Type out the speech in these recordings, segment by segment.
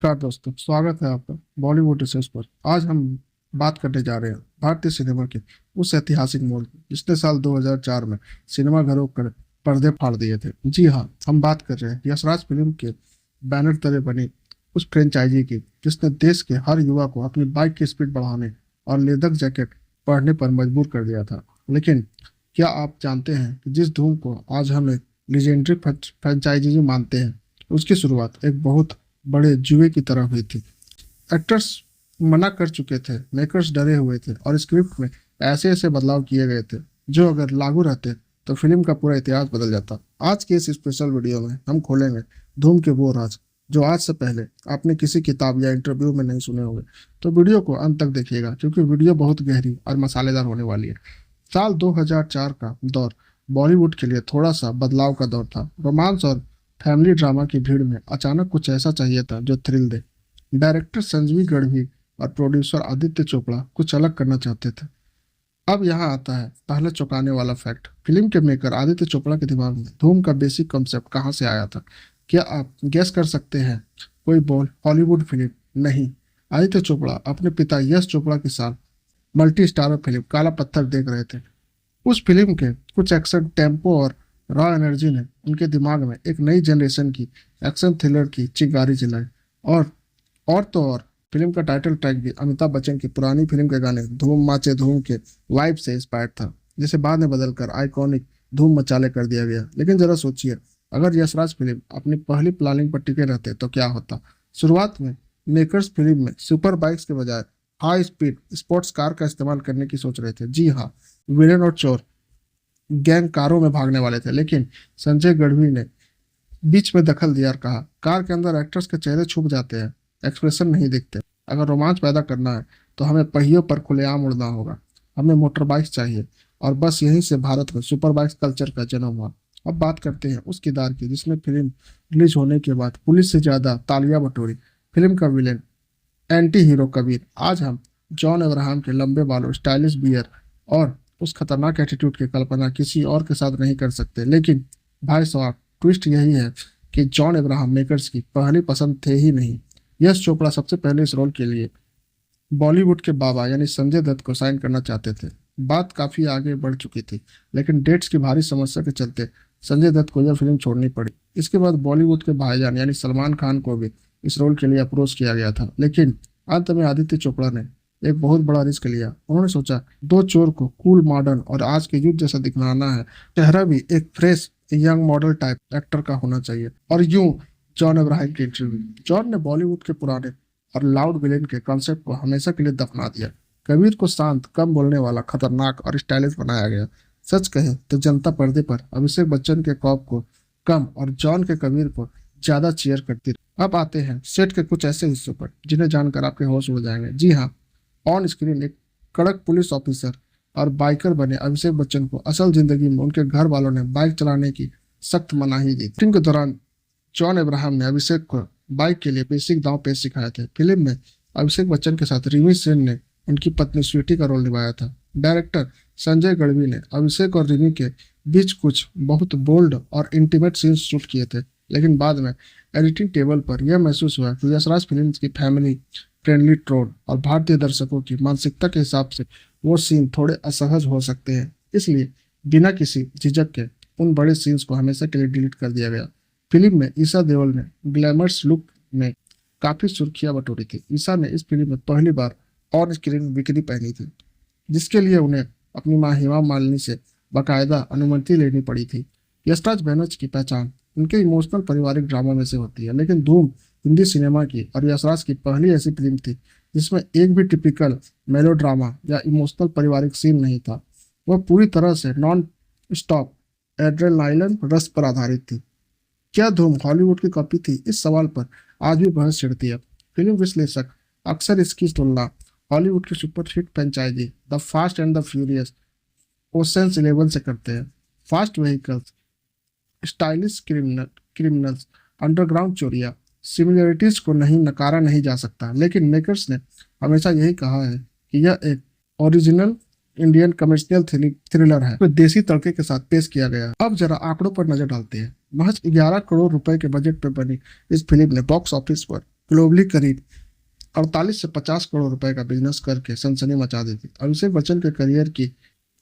नमस्कार दोस्तों, स्वागत है आपका बॉलीवुड रिसर्च पर। आज हम बात करने जा रहे हैं भारतीय सिनेमा के उस ऐतिहासिक मोड़ की जिसने साल 2004 में सिनेमा घरों पर पर्दे फाड़ दिए थे। जी हाँ, हम बात कर रहे हैं यशराज फिल्म के बैनर तले बनी उस फ्रेंचाइजी की जिसने देश के हर युवा को अपनी बाइक की स्पीड बढ़ाने और लेदर जैकेट पहनने पर मजबूर कर दिया था। लेकिन क्या आप जानते हैं कि जिस धूम को आज हम एक लीजेंडरी फ्रेंचाइजी मानते हैं, उसकी शुरुआत एक बहुत बड़े जुए की तरह हुई थी। एक्टर्स मना कर चुके थे, मेकर्स डरे हुए थे और स्क्रिप्ट में ऐसे ऐसे बदलाव किए गए थे जो अगर लागू रहते तो फिल्म का पूरा इतिहास बदल जाता। आज के इस स्पेशल वीडियो में हम खोलेंगे धूम के वो राज जो आज से पहले आपने किसी किताब या इंटरव्यू में नहीं सुने होंगे। तो वीडियो को अंत तक देखिएगा क्योंकि वीडियो बहुत गहरी और मसालेदार होने वाली है। साल 2004 का दौर बॉलीवुड के लिए थोड़ा सा बदलाव का दौर था। रोमांस और फैमिली ड्रामा की भीड़ में अचानक कुछ ऐसा चाहिए था जो थ्रिल दे। डायरेक्टर संजीवी गढ़वी और प्रोड्यूसर आदित्य चोपड़ा कुछ अलग करना चाहते थे। अब यहाँ आता है पहले चौंकाने वाला फैक्ट। फिल्म के मेकर आदित्य चोपड़ा के दिमाग में धूम का बेसिक कॉन्सेप्ट कहाँ से आया था? क्या आप गेस कर सकते हैं? कोई बोल हॉलीवुड फिल्म नहीं। आदित्य चोपड़ा अपने पिता यश चोपड़ा के साथ मल्टी स्टारर फिल्म काला पत्थर देख रहे थे। उस फिल्म के कुछ एक्शन टेम्पो और रॉ एनर्जी ने उनके दिमाग में एक नई जनरेशन की एक्शन थ्रिलर की चिंगारी जलाई। और और फिल्म का टाइटल ट्रैक भी अमिताभ बच्चन की पुरानी फिल्म के गाने धूम माचे धूम के वाइब से इंस्पायर्ड था, जिसे बाद में बदलकर आइकॉनिक धूम मचाले कर दिया गया। लेकिन जरा सोचिए, अगर यशराज फिल्म अपनी पहली प्लानिंग पर टिके रहते तो क्या होता? शुरुआत में मेकर्स फिल्म में सुपर बाइक्स के बजाय हाई स्पीड स्पोर्ट्स कार का इस्तेमाल करने की सोच रहे थे। जी हाँ, विलेन और चोर गैंग कारों में भागने वाले थे। लेकिन संजय गढ़वी ने बीच में दखल दिया और कहा, कार के अंदर एक्टर्स के चेहरे छुप जाते हैं, एक्सप्रेशन नहीं दिखते। अगर रोमांच पैदा करना है तो हमें पहियों पर खुलेआम उड़ना होगा। हमें मोटर बाइक्स चाहिए। और बस यहीं से भारत में सुपर बाइक्स कल्चर का जन्म हुआ। अब बात करते हैं उस किरदार की जिसने फिल्म रिलीज होने के बाद पुलिस से ज्यादा तालियां बटोरी। फिल्म का विलेन, एंटी हीरो कबीर। आज हम जॉन अब्राहम के लंबे बालों, स्टाइलिश बियर और उस खतरनाक एटीट्यूड की कल्पना किसी और के साथ नहीं कर सकते। लेकिन भाई साहब, ट्विस्ट यही है कि जॉन अब्राहम मेकर्स की पहली पसंद थे ही नहीं। यश चोपड़ा सबसे पहले इस रोल के लिए बॉलीवुड के बाबा यानी संजय दत्त को साइन करना चाहते थे। बात काफी आगे बढ़ चुकी थी, लेकिन डेट्स की भारी समस्या के चलते संजय दत्त को यह फिल्म छोड़नी पड़ी। इसके बाद बॉलीवुड के भाईजान यानी सलमान खान को भी इस रोल के लिए अप्रोच किया गया था। लेकिन अंत में आदित्य चोपड़ा ने एक बहुत बड़ा रिस्क लिया। उन्होंने सोचा, दो चोर को कूल, मॉडर्न और आज के युग जैसा दिखलाना है, चेहरा भी एक fresh young model type actor का होना चाहिए। और यूं जॉन अब्राहम की इंटरव्यू। जॉन ने बॉलीवुड के पुराने और लाउड विलेन के कॉन्सेप्ट को हमेशा के लिए दफना दिया। कबीर को शांत, कम बोलने वाला, खतरनाक और स्टाइलिश बनाया गया। सच कहे तो जनता पर्दे पर अभिषेक बच्चन के कॉप को कम और जॉन के कबीर को ज्यादा चीयर करती रही। अब आते हैं सेट के कुछ ऐसे हिस्सों पर जिन्हें जानकर आपके होश उड़ जाएंगे। जी हाँ, ऑन स्क्रीन एक कड़क पुलिस ऑफिसर और बाइकर बने अभिषेक बच्चन को असल जिंदगी में उनके घर वालों ने बाइक चलाने की सख्त मनाही दी। फिल्म के दौरान जॉन अब्राहम ने अभिषेक को बाइक के लिए बेसिक दांव पेच सिखाए थे। फिल्म में अभिषेक बच्चन के साथ रिमी सेन ने उनकी पत्नी स्वीटी का रोल निभाया था। डायरेक्टर संजय गढ़वी ने अभिषेक और रिमी के बीच कुछ बहुत बोल्ड और इंटीमेट सीन्स शूट किए थे। लेकिन बाद में एडिटिंग टेबल पर यह महसूस हुआ कि यशराज फिल्म की फैमिली फ्रेंडली टोन और भारतीय दर्शकों की मानसिकता के हिसाब से वो सीन थोड़े असहज हो सकते हैं। इसलिए बिना किसी झिझक के उन बड़े सीन्स को हमेशा के लिए डिलीट कर दिया गया। फिल्म में ईशा देओल ने ग्लैमरस लुक में काफी सुर्खियां बटोरी थी। ईशा ने इस फिल्म में पहली बार ऑन स्क्रीन बिकनी पहनी थी, जिसके लिए उन्हें अपनी मां हेमा मालिनी से बाकायदा अनुमति लेनी पड़ी थी। यशराज बैनर्जी की पहचान उनके इमोशनल पारिवारिक ड्रामा में से होती है। लेकिन धूम हिंदी सिनेमा की और यशराज की पहली ऐसी फिल्म थी जिसमें एक भी टिपिकल मेलोड्रामा या इमोशनल पारिवारिक सीन नहीं था। वह पूरी तरह से नॉन स्टॉप एड्रेनालाइन रस पर आधारित थी। क्या धूम हॉलीवुड की कॉपी थी? इस सवाल पर आज भी बहस छिड़ती है। फिल्म विश्लेषक अक्सर इसकी तुलना हॉलीवुड की superhit franchise the fast and the furious oceans 11 से करते हैं। Fast vehicles, stylish criminals, underground चोरियां, सिमिलरिटीज को नहीं नकारा नहीं जा सकता। लेकिन मेकर्स ने हमेशा यही कहा है कि यह एक ओरिजिनल इंडियन कमर्शियल थ्रिलर है, तो देसी तड़के के साथ पेश किया गया। अब जरा आंकड़ों पर नजर डालते हैं। महज 11 करोड़ रुपए के बजट पर बनी इस फिल्म ने बॉक्स ऑफिस पर ग्लोबली करीब 48 से 50 करोड़ रुपए का बिजनेस करके सनसनी मचा दी थी। अभिषेक बच्चन के करियर की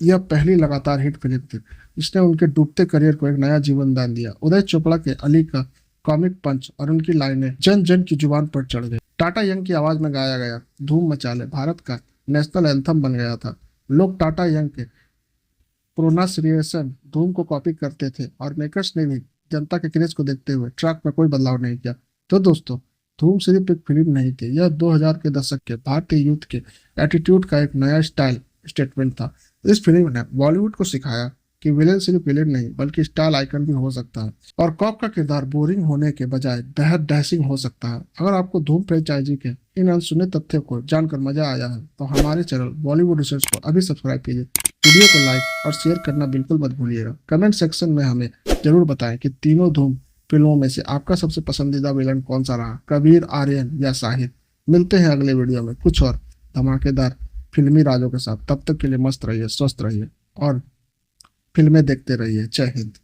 यह पहली लगातार हिट फिल्म थी। इसने उनके डूबते करियर को एक नया जीवन दान दिया। उदय चोपड़ा के अली का कॉमिक पंच और उनकी लाइनें जन जन की जुबान पर चढ़ गई। टाटा यंग की आवाज में गाया गया धूम मचा ले भारत का नेशनल एंथम बन गया था। लोग टाटा यंग के प्रोनाउंसिएशन धूम को कॉपी करते थे और मेकर्स ने भी जनता के क्रेज को देखते हुए ट्रैक में कोई बदलाव नहीं किया। तो दोस्तों, धूम सिर्फ एक फिल्म नहीं थी, यह 2000 के दशक के भारतीय यूथ के एटीट्यूड का एक नया स्टाइल स्टेटमेंट था। इस फिल्म ने बॉलीवुड को सिखाया कि विलेन सिर्फ विलेन नहीं बल्कि स्टाइल आइकन भी हो सकता है और कॉप का किरदार बोरिंग होने के बजाय बेहद डैशिंग हो सकता है। अगर आपको धूम फ्रेंचाइजी के इन अनसुने तथ्यों को जानकर मजा आया है तो हमारे चैनल बॉलीवुड रिसर्च को अभी सब्सक्राइब कीजिए। वीडियो को लाइक और शेयर करना बिल्कुल मत भूलिएगा। कमेंट सेक्शन में हमें जरूर बताएं कि तीनों धूम फिल्मों में से आपका सबसे पसंदीदा विलन कौन सा रहा, कबीर, आर्यन या शाहिद। मिलते हैं अगले वीडियो में कुछ और धमाकेदार फिल्मी राजों के साथ। तब तक के लिए मस्त रहिए, स्वस्थ रहिए और फिल्में देखते रहिए। जय हिंद।